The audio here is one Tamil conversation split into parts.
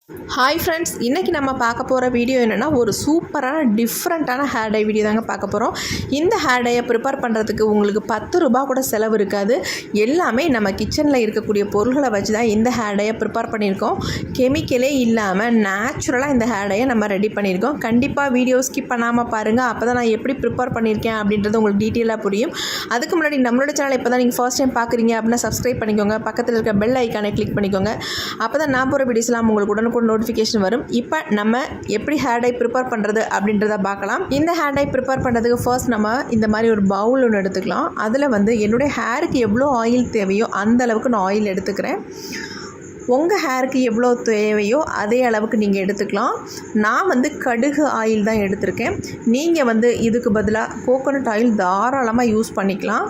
ஹாய் ஃப்ரெண்ட்ஸ், இன்றைக்கி நம்ம பார்க்க போகிற வீடியோ என்னென்னா ஒரு சூப்பரான டிஃப்ரெண்ட்டான ஹேர் டை வீடியோ தாங்க பார்க்க போகிறோம். இந்த ஹேர் டையை ப்ரிப்பேர் பண்ணுறதுக்கு உங்களுக்கு 10 ரூபா கூட செலவு இருக்காது. எல்லாமே நம்ம கிச்சனில் இருக்கக்கூடிய பொருள்களை வச்சு தான் இந்த ஹேர் டையை ப்ரிப்பேர் பண்ணியிருக்கோம். கெமிக்கலே இல்லாமல் நேச்சுரலாக இந்த ஹேர் டையை நம்ம ரெடி பண்ணியிருக்கோம். கண்டிப்பாக வீடியோ ஸ்கிப் பண்ணாமல் பாருங்கள். அப்போ தான் நான் எப்படி ப்ரிப்பேர் பண்ணியிருக்கேன் அப்படின்றது உங்களுக்கு டீட்டெயிலாக புரியும். அதுக்கு முன்னாடி நம்மளோட சேனல் இப்போ தான் நீங்கள் ஃபர்ஸ்ட் டைம் பார்க்குறீங்க அப்படின்னா சப்ஸ்கிரைப் பண்ணிக்கோங்க. பக்கத்தில் இருக்க பெல் ஐக்கானை கிளிக் பண்ணிக்கோங்க. அப்போ தான் நான் போகிற வீடியோஸ்லாம் உங்களுக்கு உடனுக்குடன் நோட்டிஃபிகேஷன் வரும். இப்போ நம்ம எப்படி ஹேர் டை ப்ரிப்பேர் பண்ணுறது அப்படின்றத பார்க்கலாம். இந்த ஹேர் டை ப்ரிப்பேர் பண்ணுறதுக்கு ஃபர்ஸ்ட் நம்ம இந்த மாதிரி ஒரு பவுல் ஒன்று எடுத்துக்கலாம். அதில் என்னுடைய ஹேருக்கு எவ்வளோ ஆயில் தேவையோ அந்த அளவுக்கு நான் ஆயில் எடுத்துக்கிறேன். உங்கள் ஹேருக்கு எவ்வளோ தேவையோ அதே அளவுக்கு நீங்கள் எடுத்துக்கலாம். நான் கடுகு ஆயில் தான் எடுத்திருக்கேன். நீங்கள் இதுக்கு பதிலாக கோகோனட் ஆயில் தாராளமாக யூஸ் பண்ணிக்கலாம்.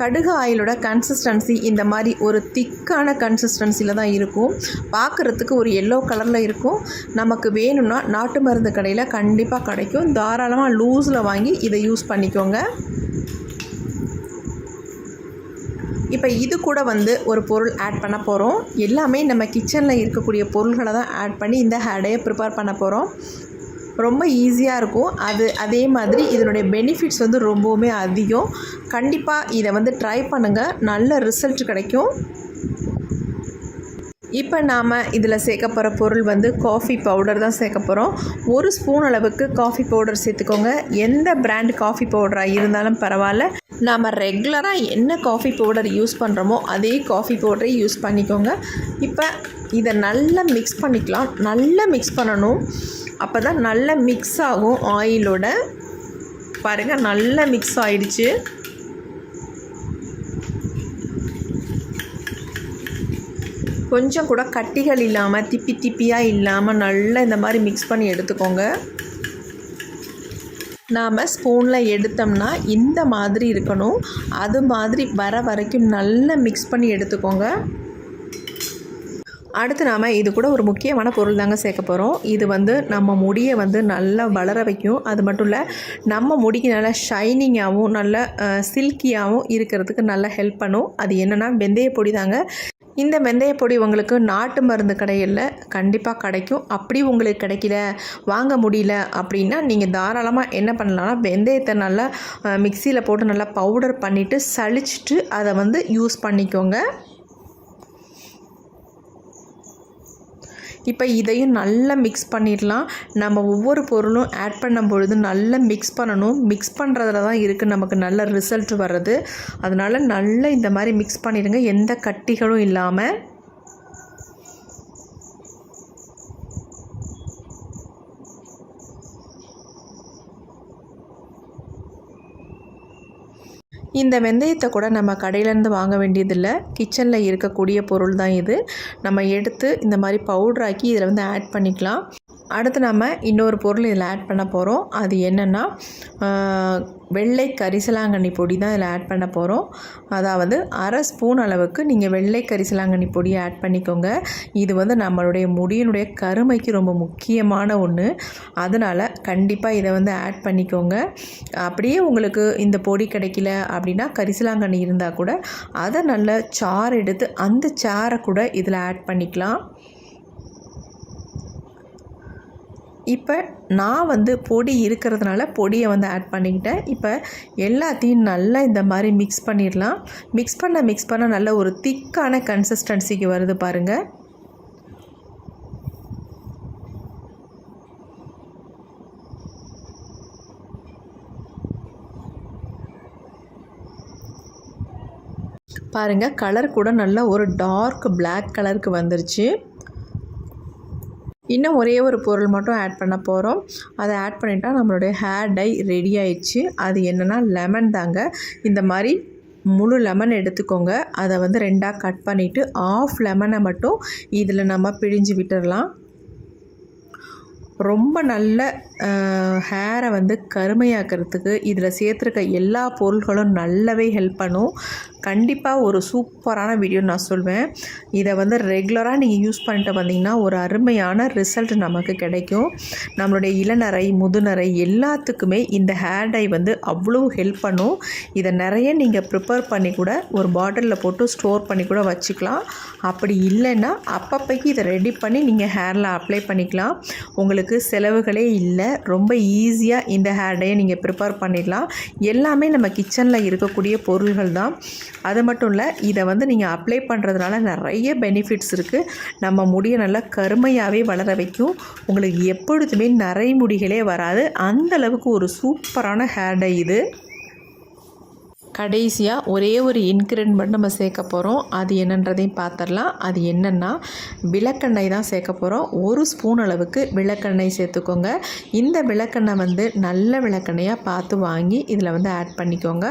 கடுகு ஆயிலோட கன்சிஸ்டன்சி இந்த மாதிரி ஒரு திக்கான கன்சிஸ்டன்சியில் தான் இருக்கும். பார்க்குறதுக்கு ஒரு எல்லோ கலரில் இருக்கும். நமக்கு வேணும்னா நாட்டு மருந்து கடையில் கண்டிப்பாக கிடைக்கும். தாராளமாக லூஸில் வாங்கி இதை யூஸ் பண்ணிக்கோங்க. இப்போ இது கூட ஒரு பொருள் ஆட் பண்ண போகிறோம். எல்லாமே நம்ம கிச்சனில் இருக்கக்கூடிய பொருள்களை தான் ஆட் பண்ணி இந்த ஹேர் டையை ப்ரிப்பேர் பண்ண போகிறோம். ரொம்ப ஈஸியாக இருக்கும். அதே மாதிரி இதனுடைய பெனிஃபிட்ஸ் ரொம்பவுமே அதிகம். கண்டிப்பாக இதை ட்ரை பண்ணுங்கள், நல்ல ரிசல்ட் கிடைக்கும். இப்போ நாம் இதில் சேர்க்க போகிற பொருள் காஃபி பவுடர் தான் சேர்க்க போகிறோம். 1 ஸ்பூன் அளவுக்கு காஃபி பவுடர் சேர்த்துக்கோங்க. எந்த பிராண்ட் காஃபி பவுடராக இருந்தாலும் பரவாயில்ல. நாம் ரெகுலராக என்ன காஃபி பவுடர் யூஸ் பண்ணுறோமோ அதே காஃபி பவுடரை யூஸ் பண்ணிக்கோங்க. இப்போ இதை நல்லா மிக்ஸ் பண்ணிக்கலாம். நல்லா மிக்ஸ் பண்ணணும். அப்போ தான் நல்லா மிக்ஸ் ஆகும் ஆயிலோட. பாருங்கள், நல்லா மிக்ஸ் ஆகிடுச்சு. கொஞ்சம் கூட கட்டிகள் இல்லாமல் திப்பி திப்பியாக இல்லாமல் நல்லா இந்த மாதிரி மிக்ஸ் பண்ணி எடுத்துக்கோங்க. நாம் ஸ்பூனில் எடுத்தோம்னா இந்த மாதிரி இருக்கணும். அது மாதிரி வர வரைக்கும் நல்லா மிக்ஸ் பண்ணி எடுத்துக்கோங்க. அடுத்து நாம் இது கூட ஒரு முக்கியமான பொருள் தாங்க சேர்க்க போகிறோம். இது நம்ம முடியை நல்லா வளர வைக்கும். அது மட்டும் இல்லை, நம்ம முடிக்கு நல்லா ஷைனிங்காகவும் நல்ல சில்கியாகவும் இருக்கிறதுக்கு நல்லா ஹெல்ப் பண்ணும். அது என்னென்னா வெந்தய பொடி தாங்க. இந்த வெந்தய பொடி உங்களுக்கு நாட்டு மருந்து கடையில் கண்டிப்பாக கிடைக்கும். அப்படி உங்களுக்கு கிடைக்கல, வாங்க முடியல அப்படின்னா நீங்கள் தாராளமாக என்ன பண்ணலாம்னா வெந்தயத்தை நல்லா மிக்சியில் போட்டு நல்லா பவுடர் பண்ணிவிட்டு சளிச்சிட்டு அதை யூஸ் பண்ணிக்கோங்க. இப்போ இதையும் நல்லா மிக்ஸ் பண்ணிடலாம். நம்ம ஒவ்வொரு பொருளும் ஆட் பண்ணும் பொழுது நல்லா மிக்ஸ் பண்ணணும். மிக்ஸ் பண்ணுறதுல தான் இருக்குது நமக்கு நல்ல ரிசல்ட் வர்றது. அதனால் நல்லா இந்த மாதிரி மிக்ஸ் பண்ணிடுங்க, எந்த கட்டிகளும் இல்லாமல். இந்த வெந்தயத்தை கூட நம்ம கடையிலேருந்து வாங்க வேண்டியதில்லை. கிச்சனில் இருக்கக்கூடிய பொருள் தான் இது. நம்ம எடுத்து இந்த மாதிரி பவுட்ராக்கி இதில் ஆட் பண்ணிக்கலாம். அடுத்து நம்ம இன்னொரு பொருள் இதில் ஆட் பண்ண போகிறோம். அது என்னென்னா வெள்ளை கரிசலாங்கண்ணி பொடி தான் இதில் ஆட் பண்ண போகிறோம். அதாவது 1/2 ஸ்பூன் அளவுக்கு நீங்கள் வெள்ளை கரிசலாங்கண்ணி பொடியை ஆட் பண்ணிக்கோங்க. இது நம்மளுடைய முடியினுடைய கருமைக்கு ரொம்ப முக்கியமான ஒன்று. அதனால் கண்டிப்பாக இதை ஆட் பண்ணிக்கோங்க. அப்படியே உங்களுக்கு இந்த பொடி கிடைக்கல அப்படின்னா கரிசலாங்கண்ணி இருந்தால் கூட அதை நல்லா சாறு எடுத்து அந்த சாறை கூட இதில் ஆட் பண்ணிக்கலாம். இப்போ நான் பொடி இருக்கிறதுனால பொடியை ஆட் பண்ணிக்கிட்டேன். இப்போ எல்லாத்தையும் நல்லா இந்த மாதிரி மிக்ஸ் பண்ணிடலாம். மிக்ஸ் பண்ண நல்ல ஒரு திக்கான கன்சிஸ்டன்சிக்கு வருது பாருங்கள். பாருங்கள், கலர் கூட நல்லா ஒரு டார்க் பிளாக் கலருக்கு வந்துருச்சு. இன்னும் ஒரே ஒரு பொருள் மட்டும் ஆட் பண்ண போகிறோம். அதை ஆட் பண்ணிட்டால் நம்மளுடைய ஹேர் டை ரெடி ஆயிடுச்சு. அது என்னென்னா லெமன் தாங்க. இந்த மாதிரி முழு லெமன் எடுத்துக்கோங்க. அதை 2ஆக கட் பண்ணிவிட்டு 1/2 லெமனை மட்டும் இதில் நம்ம பிழிஞ்சு விட்டுடலாம். ரொம்ப நல்ல ஹேரை வந்து கருமையாக்கிறதுக்கு இதில் சேர்த்துருக்க எல்லா பொருள்களும் நல்லாவே ஹெல்ப் பண்ணும். கண்டிப்பாக ஒரு சூப்பரான வீடியோ நான் சொல்வேன். இதை வந்து ரெகுலராக நீங்கள் யூஸ் பண்ணிட்டு வந்தீங்கன்னா ஒரு அருமையான ரிசல்ட் நமக்கு கிடைக்கும். நம்மளுடைய இளநரை முதுநரை எல்லாத்துக்குமே இந்த ஹேர் டை வந்து அவ்வளோ ஹெல்ப் பண்ணும். இதை நிறைய நீங்கள் ப்ரிப்பேர் பண்ணி கூட ஒரு பாட்டிலில் போட்டு ஸ்டோர் பண்ணி கூட வச்சுக்கலாம். அப்படி இல்லைன்னா அப்பப்போக்கு இதை ரெடி பண்ணி நீங்கள் ஹேரில் அப்ளை பண்ணிக்கலாம். உங்களுக்கு செலவுகளே இல்லை. ரொம்ப ஈஸியாக இந்த ஹேர் டையை நீங்கள் ப்ரிப்பேர் பண்ணிடலாம். எல்லாமே நம்ம கிச்சனில் இருக்கக்கூடிய பொருள்கள் தான். அது மட்டும் இல்லை, இதை வந்து நீங்கள் அப்ளை பண்ணுறதுனால நிறைய பெனிஃபிட்ஸ் இருக்குது. நம்ம முடியை நல்லா கருமையாகவே வளர வைக்கும். உங்களுக்கு எப்பொழுதுமே நரை முடிகளே வராது. அந்தளவுக்கு ஒரு சூப்பரான ஹேர் டை இது. கடைசியாக ஒரே ஒரு இன்க்ரீடியன்ட் மட்டும் நம்ம சேர்க்க போகிறோம். அது என்னன்றதையும் பார்த்துடலாம். அது என்னென்னா விளக்கெண்ணெய் தான் சேர்க்க போகிறோம். 1 ஸ்பூன் அளவுக்கு விளக்கெண்ணெய் சேர்த்துக்கோங்க. இந்த விளக்கெண்ணெய் வந்து நல்ல விளக்கெண்ணெயாக பார்த்து வாங்கி இதில் வந்து ஆட் பண்ணிக்கோங்க.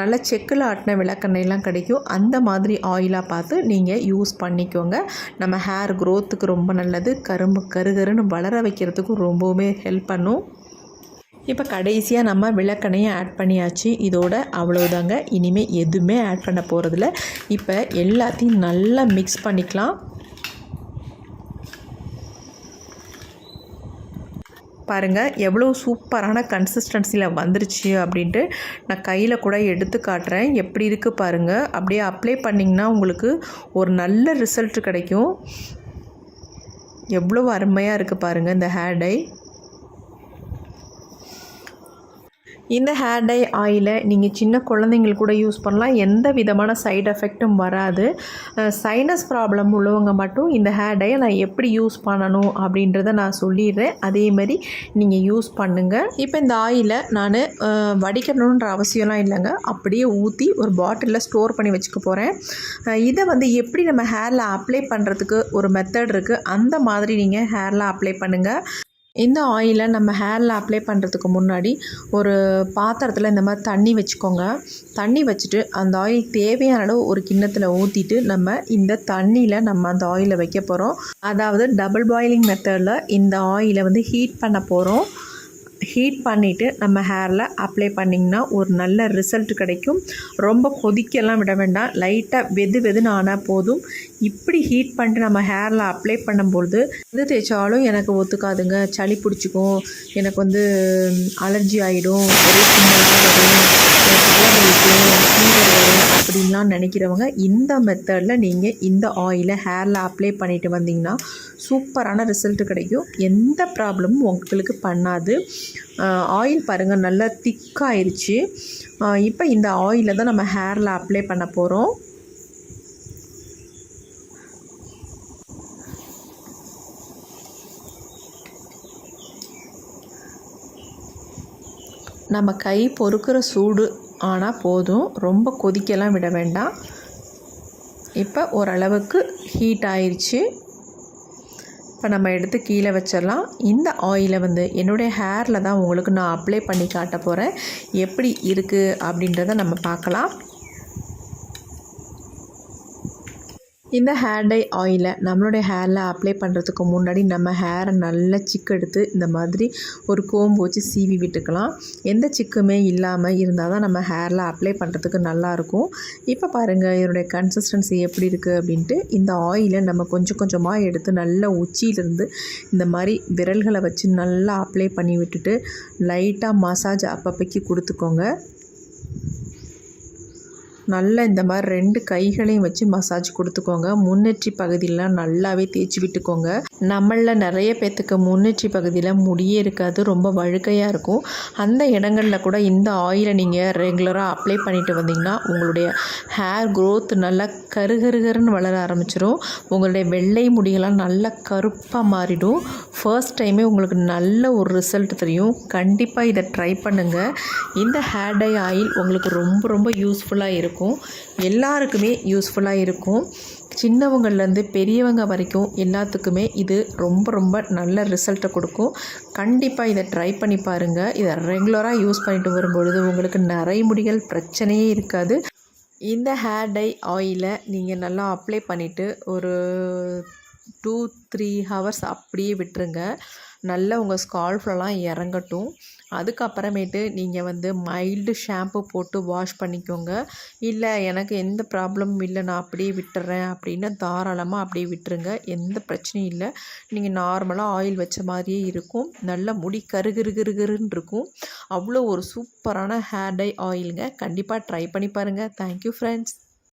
நல்ல செக்கில் ஆட்டின விளக்கெண்ணெய்லாம் கிடைக்கும். அந்த மாதிரி ஆயிலாக பார்த்து நீங்கள் யூஸ் பண்ணிக்கோங்க. நம்ம ஹேர் க்ரோத்துக்கு ரொம்ப நல்லது. கருகருன்னு வளர வைக்கிறதுக்கும் ரொம்பவுமே ஹெல்ப் பண்ணும். இப்போ கடைசியாக நம்ம விளக்கெண்ணையை ஆட் பண்ணியாச்சு. இதோட அவ்வளோதாங்க. இனிமேல் எதுவுமே ஆட் பண்ண போகிறதில்ல. இப்போ எல்லாத்தையும் நல்லா மிக்ஸ் பண்ணிக்கலாம். பாருங்கள் எவ்வளோ சூப்பரான கன்சிஸ்டன்சியில் வந்துருச்சு அப்படின்ட்டு நான் கையில் கூட எடுத்து காட்டுறேன். எப்படி இருக்குது பாருங்கள். அப்படியே அப்ளை பண்ணிங்கன்னா உங்களுக்கு ஒரு நல்ல ரிசல்ட் கிடைக்கும். எவ்வளோ அருமையாக இருக்குது பாருங்கள் இந்த ஹேர் டை. இந்த ஹேர் டை ஆயிலை நீங்கள் சின்ன குழந்தைங்களுக்கு கூட யூஸ் பண்ணலாம். எந்த விதமான சைடு எஃபெக்ட்டும் வராது. சைனஸ் ப்ராப்ளம் உள்ளவங்க மட்டும் இந்த ஹேர் டையை நான் எப்படி யூஸ் பண்ணணும் அப்படின்றத நான் சொல்லிடுறேன். அதேமாதிரி நீங்கள் யூஸ் பண்ணுங்கள். இப்போ இந்த ஆயிலை நான் வடிக்கணுன்ற அவசியம்லாம் இல்லைங்க. அப்படியே ஊற்றி ஒரு பாட்டிலில் ஸ்டோர் பண்ணி வச்சுக்க போகிறேன். இதை வந்து எப்படி நம்ம ஹேரில் அப்ளை பண்ணுறதுக்கு ஒரு மெத்தட் இருக்குது. அந்த மாதிரி நீங்கள் ஹேரில் அப்ளை பண்ணுங்கள். இந்த ஆயிலை நம்ம ஹேரில் அப்ளை பண்ணுறதுக்கு முன்னாடி ஒரு பாத்திரத்தில் இந்த மாதிரி தண்ணி வச்சுக்கோங்க. தண்ணி வச்சுட்டு அந்த ஆயில் தேவையான அளவு ஒரு கிண்ணத்தில் ஊற்றிட்டு நம்ம இந்த தண்ணியில் நம்ம அந்த ஆயிலை வைக்க போகிறோம். அதாவது டபுள் பாயிலிங் மெத்தடில் இந்த ஆயிலை வந்து ஹீட் பண்ண போகிறோம். ஹீட் பண்ணிவிட்டு நம்ம ஹேரில் அப்ளை பண்ணிங்கன்னா ஒரு நல்ல ரிசல்ட் கிடைக்கும். ரொம்ப கொதிக்கலாம் விட வேண்டாம். லைட்டாக வெதுன்னு ஆனால் போதும். இப்படி ஹீட் பண்ணிட்டு நம்ம ஹேரில் அப்ளை பண்ணும்பொழுது எது தேய்ச்சாலும் எனக்கு ஒத்துக்காதுங்க, சளி பிடிச்சிக்கும், எனக்கு வந்து அலர்ஜி ஆகிடும், ஒரே சின்னதாக வரும், ஃபீவர் வரும் அப்படின்லாம் நினைக்கிறவங்க இந்த மெத்தடில் நீங்கள் இந்த ஆயிலை ஹேரில் அப்ளை பண்ணிட்டு வந்தீங்கன்னா சூப்பரான ரிசல்ட் கிடைக்கும். எந்த ப்ராப்ளமும் உங்களுக்கு பண்ணாது. ஆயில் பாருங்கள் நல்லா திக்காயிருச்சு. இப்போ இந்த ஆயிலை தான் நம்ம ஹேரில் அப்ளை பண்ண போகிறோம். நம்ம கை பொறுக்கிற சூடு ஆனால் போதும். ரொம்ப கொதிக்கலாம் விட வேண்டாம். இப்போ ஓரளவுக்கு ஹீட் ஆயிடுச்சு. இப்போ நம்ம எடுத்து கீழே வச்சிடலாம். இந்த ஆயிலை வந்து என்னுடைய ஹேரில் தான் உங்களுக்கு நான் அப்ளை பண்ணி காட்ட போகிறேன். எப்படி இருக்குது அப்படின்றத நம்ம பார்க்கலாம். இந்த ஹேர் டை ஆயிலை நம்மளுடைய ஹேரில் அப்ளை பண்ணுறதுக்கு முன்னாடி நம்ம ஹேரை நல்லா சிக்கெடுத்து இந்த மாதிரி ஒரு கோம்பு வச்சு சீவி விட்டுக்கலாம். எந்த சிக்குமே இல்லாமல் இருந்தால் தான் நம்ம ஹேரில் அப்ளை பண்ணுறதுக்கு நல்லாயிருக்கும். இப்போ பாருங்கள் இதனுடைய கன்சிஸ்டன்சி எப்படி இருக்குது அப்படின்ட்டு. இந்த ஆயிலை நம்ம கொஞ்சம் கொஞ்சமாக எடுத்து நல்லா உச்சியிலேருந்து இந்த மாதிரி விரல்களை வச்சு நல்லா அப்ளை பண்ணி விட்டுட்டு லைட்டாக மசாஜ் அப்பப்போக்கி கொடுத்துக்கோங்க. நல்லா இந்த மாதிரி 2 கைகளையும் வச்சு மசாஜ் கொடுத்துக்கோங்க. முன்னெற்றி பகுதியெலாம் நல்லாவே தேய்ச்சி விட்டுக்கோங்க. நம்மளில் நிறைய பேர்த்துக்கு முன்னெற்றி பகுதியில் முடியே இருக்காது, ரொம்ப வழுக்கையாக இருக்கும். அந்த இடங்களில் கூட இந்த ஆயிலை நீங்கள் ரெகுலராக அப்ளை பண்ணிட்டு வந்தீங்கன்னா உங்களுடைய ஹேர் க்ரோத் நல்லா கருகருன்னு வளர ஆரம்பிச்சிடும். உங்களுடைய வெள்ளை முடியெல்லாம் நல்லா கருப்பாக மாறிடும். ஃபர்ஸ்ட் டைமே உங்களுக்கு நல்ல ஒரு ரிசல்ட் தெரியும். கண்டிப்பாக இதை ட்ரை பண்ணுங்கள். இந்த ஹேர் டை ஆயில் உங்களுக்கு ரொம்ப யூஸ்ஃபுல்லாக இருக்கும். எல்லாருக்குமே யூஸ்ஃபுல்லாக இருக்கும். சின்னவங்கள்லேருந்து பெரியவங்க வரைக்கும் எல்லாத்துக்குமே இது ரொம்ப நல்ல ரிசல்ட்டை கொடுக்கும். கண்டிப்பாக இதை ட்ரை பண்ணி பாருங்கள். இதை ரெகுலராக யூஸ் பண்ணிட்டு வரும்பொழுது உங்களுக்கு நிறைய முடிகள் பிரச்சனையே இருக்காது. இந்த ஹேர் டை ஆயிலை நீங்கள் நல்லா அப்ளை பண்ணிவிட்டு ஒரு 2-3 ஹவர்ஸ் அப்படியே விட்டுருங்க. நல்லா உங்கள் ஸ்கால்ஃப்லலாம் இறங்கட்டும். அதுக்கப்புறமேட்டு நீங்கள் வந்து மைல்டு ஷாம்பு போட்டு வாஷ் பண்ணிக்கோங்க. இல்லை எனக்கு எந்த ப்ராப்ளமும் இல்லை, நான் அப்படியே விட்டுறேன் அப்படின்னா தாராளமாக அப்படியே விட்டுருங்க. எந்த பிரச்சனையும் இல்லை. நீங்கள் நார்மலாக ஆயில் வச்ச மாதிரியே இருக்கும். நல்லா முடி கருன்னு இருக்கும். அவ்வளோ ஒரு சூப்பரான ஹேர் டை ஆயிலுங்க. கண்டிப்பாக ட்ரை பண்ணி பாருங்கள். Thank you friends.